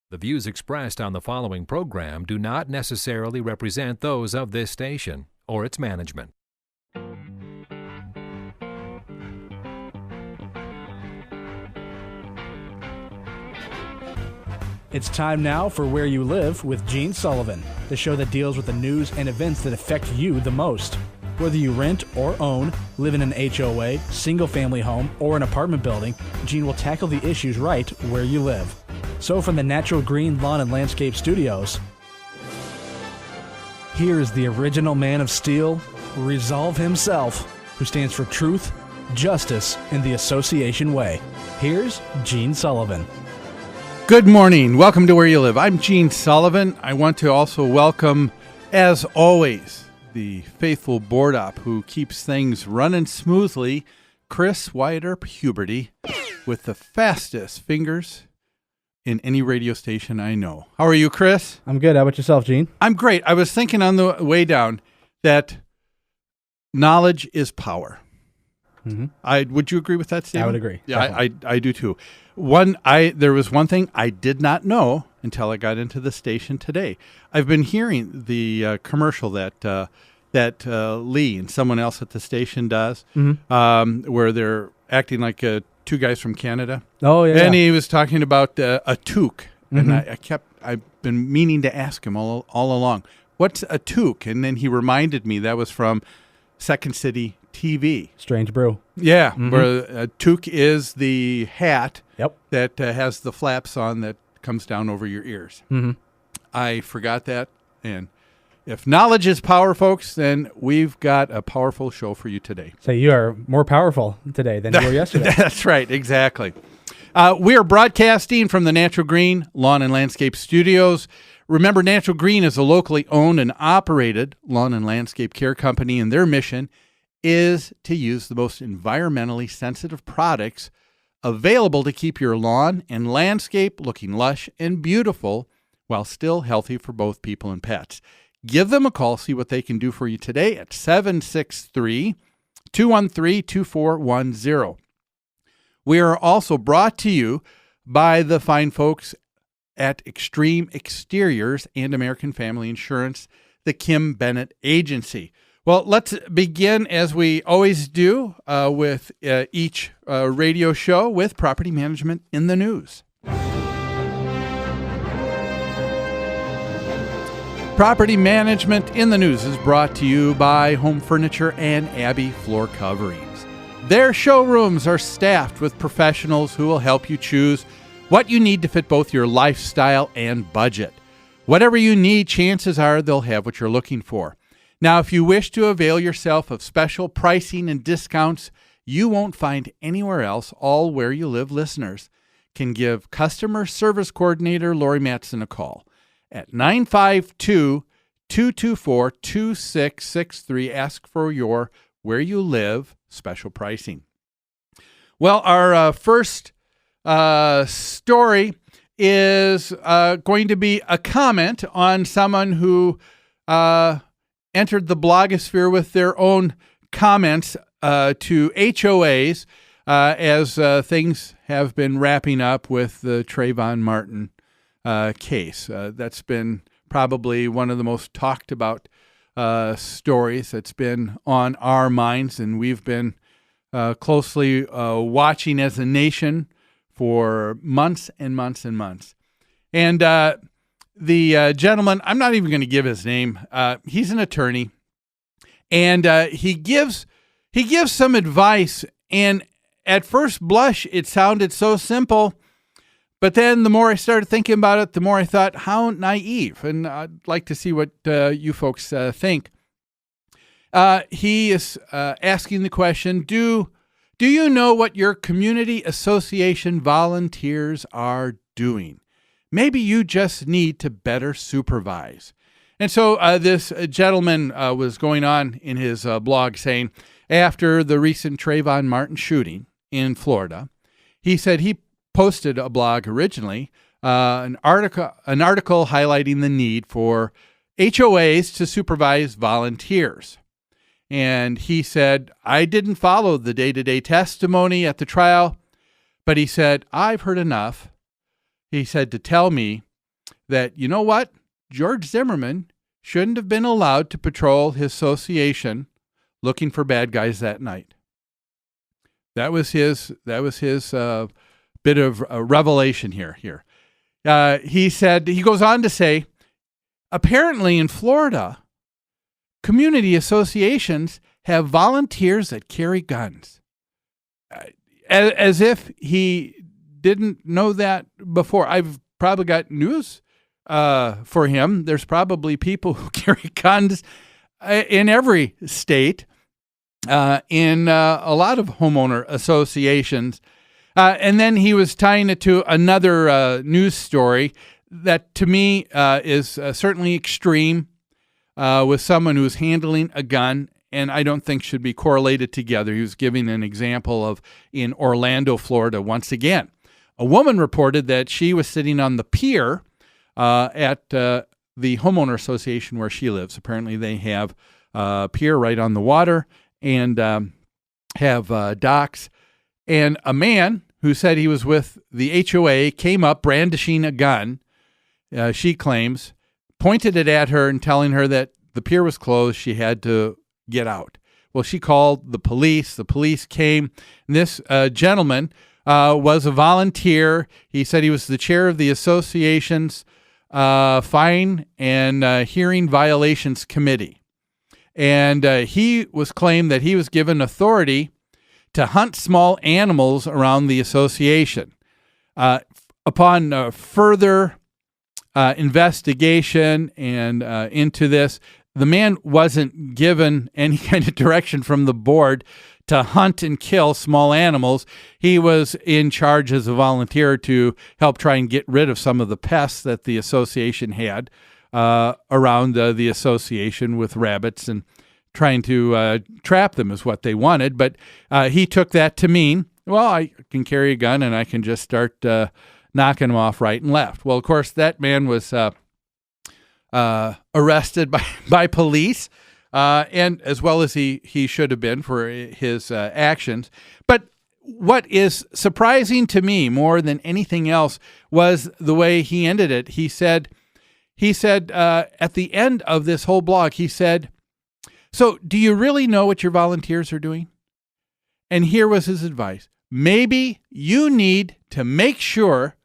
The views expressed on the following program do not necessarily represent those of this station or its management. It's time now for Where You Live with Gene Sullivan, the show that deals with the news and events that affect you the most. Whether you rent or own, live in an HOA, single-family home, or an apartment building, Gene will tackle the issues right where you live. So from the Natural Green Lawn and Landscape Studios, here is the original man of steel, Resolve himself, who stands for truth, justice, and the association way. Here's Gene Sullivan. Good morning. Welcome to Where You Live. I'm Gene Sullivan. I want to also welcome, as always, the faithful board op who keeps things running smoothly, Chris Wyatt Puberty, with the fastest fingers in any radio station I know. How are you, Chris? I'm good. How about yourself, Gene? I'm great. I was thinking on the way down that knowledge is power. Mm-hmm. Would you agree with that statement? I would agree. Yeah, I do too. There was one thing I did not know until I got into the station today. I've been hearing the commercial that Lee and someone else at the station does, where they're acting like two guys from Canada. Oh yeah. And he was talking about a toque, and I've been meaning to ask him all along, what's a toque? And then he reminded me that was from Second City TV. Strange Brew. Yeah, where a toque is the hat that has the flaps on that comes down over your ears. Mm-hmm. I forgot that, and if knowledge is power, folks, then we've got a powerful show for you today. So you are more powerful today than you were yesterday. That's right, exactly. We are broadcasting from the Natural Green Lawn and Landscape Studios. Remember, Natural Green is a locally owned and operated lawn and landscape care company, and their mission is to use the most environmentally sensitive products available to keep your lawn and landscape looking lush and beautiful while still healthy for both people and pets. Give them a call, see what they can do for you today at 763-213-2410. We are also brought to you by the fine folks at Extreme Exteriors and American Family Insurance, the Kim Bennett Agency. Well, let's begin, as we always do, with each radio show with property management in the news. Property Management in the News is brought to you by Home Furniture and Abbey Floor Coverings. Their showrooms are staffed with professionals who will help you choose what you need to fit both your lifestyle and budget. Whatever you need, chances are they'll have what you're looking for. Now, if you wish to avail yourself of special pricing and discounts you won't find anywhere else, all Where You Live listeners can give Customer Service Coordinator Lori Mattson a call at 952-224-2663. Ask for your Where You Live special pricing. Well, our first story is going to be a comment on someone who entered the blogosphere with their own comments to HOAs as things have been wrapping up with the Trayvon Martin case. That's been probably one of the most talked about stories that's been on our minds, and we've been closely watching as a nation for months and months and months. And the gentleman, I'm not even going to give his name. He's an attorney, and he gives some advice. And at first blush, it sounded so simple, but then the more I started thinking about it, the more I thought, how naive. And I'd like to see what you folks think. He is asking the question: Do you know what your community association volunteers are doing? Maybe you just need to better supervise. And so this gentleman was going on in his blog saying, after the recent Trayvon Martin shooting in Florida, he said he posted a blog originally, an article highlighting the need for HOAs to supervise volunteers. And he said, I didn't follow the day-to-day testimony at the trial, but he said, I've heard enough. He said, to tell me that, you know what, George Zimmerman shouldn't have been allowed to patrol his association looking for bad guys that night. That was his bit of a revelation here. He goes on to say, apparently in Florida, community associations have volunteers that carry guns. As if he didn't know that before. I've probably got news for him. There's probably people who carry guns in every state, in a lot of homeowner associations. And then he was tying it to another news story that to me is certainly extreme, with someone who's handling a gun, and I don't think should be correlated together. He was giving an example of in Orlando, Florida, once again. A woman reported that she was sitting on the pier at the homeowner association where she lives. Apparently they have a pier right on the water and have docks. And a man who said he was with the HOA came up brandishing a gun, she claims, pointed it at her and telling her that the pier was closed, she had to get out. Well, she called the police. The police came. And this gentleman was a volunteer. He said he was the chair of the association's fine and hearing violations committee. And he was claimed that he was given authority to hunt small animals around the association. Upon further investigation and into this, the man wasn't given any kind of direction from the board to hunt and kill small animals. He was in charge as a volunteer to help try and get rid of some of the pests that the association had around the association with rabbits, and trying to trap them is what they wanted. But he took that to mean, well, I can carry a gun and I can just start knocking them off right and left. Well, of course, that man was arrested by police, and as well as he should have been for his actions. But what is surprising to me more than anything else was the way he ended it. He said at the end of this whole blog, he said, "So do you really know what your volunteers are doing?" And here was his advice. Maybe you need to make sure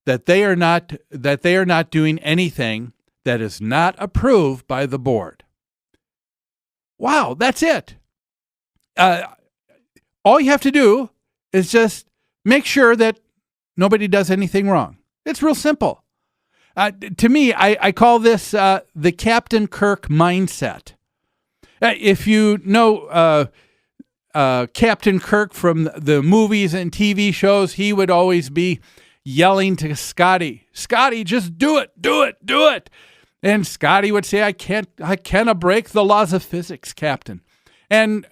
that they are not doing anything that is not approved by the board. Wow, that's it. All you have to do is just make sure that nobody does anything wrong. It's real simple. To me, I call this the Captain Kirk mindset. If you know Captain Kirk from the movies and TV shows, he would always be yelling to Scotty, just do it. And Scotty would say, I cannot break the laws of physics, Captain. And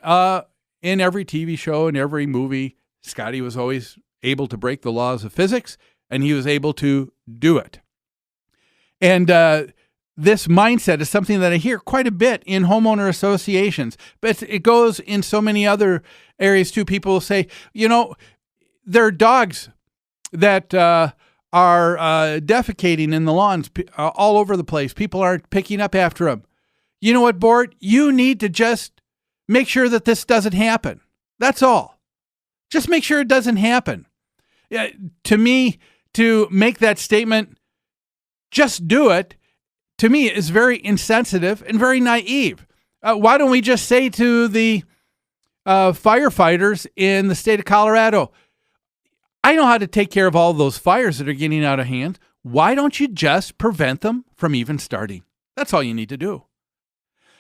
in every TV show and every movie, Scotty was always able to break the laws of physics, and he was able to do it. And this mindset is something that I hear quite a bit in homeowner associations, but it goes in so many other areas too. People will say, there are dogs that are defecating in the lawns all over the place. People aren't picking up after them. You know what, board? You need to just make sure that this doesn't happen. That's all. Just make sure it doesn't happen. To me, to make that statement, just do it, to me is very insensitive and very naive. Why don't we just say to the firefighters in the state of Colorado, I know how to take care of all those fires that are getting out of hand. Why don't you just prevent them from even starting? That's all you need to do.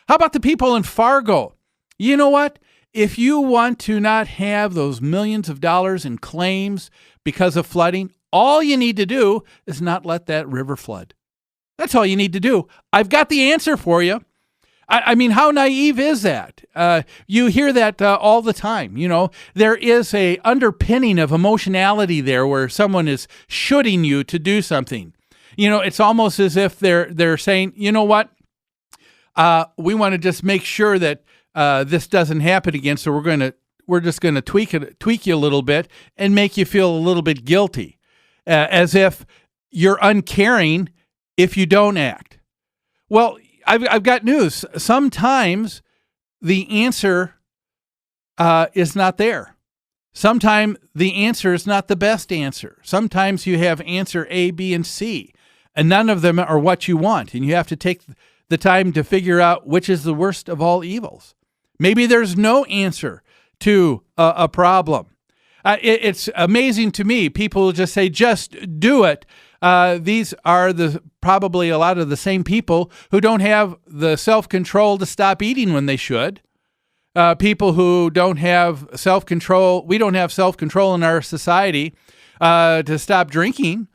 How about the people in Fargo? You know what? If you want to not have those millions of dollars in claims because of flooding, all you need to do is not let that river flood. That's all you need to do. I've got the answer for you. I mean, how naive is that? You hear that all the time. There is a underpinning of emotionality there where someone is shooting you to do something. It's almost as if they're saying, you know what? We want to just make sure that this doesn't happen again. So we're just going to tweak you a little bit and make you feel a little bit guilty, as if you're uncaring if you don't act. Well, I've got news. Sometimes the answer is not there. Sometimes the answer is not the best answer. Sometimes you have answer A, B, and C, and none of them are what you want, and you have to take the time to figure out which is the worst of all evils. Maybe there's no answer to a problem. It's amazing to me. People just say, just do it. These are probably a lot of the same people who don't have the self-control to stop eating when they should. People who don't have self-control. We don't have self-control in our society to stop drinking.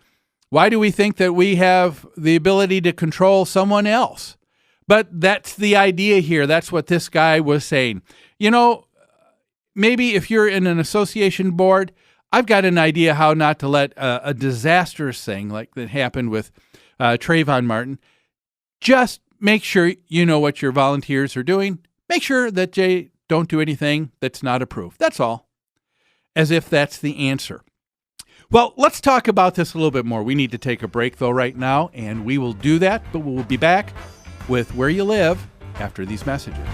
Why do we think that we have the ability to control someone else? But that's the idea here. That's what this guy was saying. You know, maybe if you're in an association board, I've got an idea how not to let a disastrous thing like that happened with Trayvon Martin. Just make sure you know what your volunteers are doing. Make sure that they don't do anything that's not approved. That's all. As if that's the answer. Well, let's talk about this a little bit more. We need to take a break, though, right now, and we will do that, but we'll be back with Where You Live after these messages.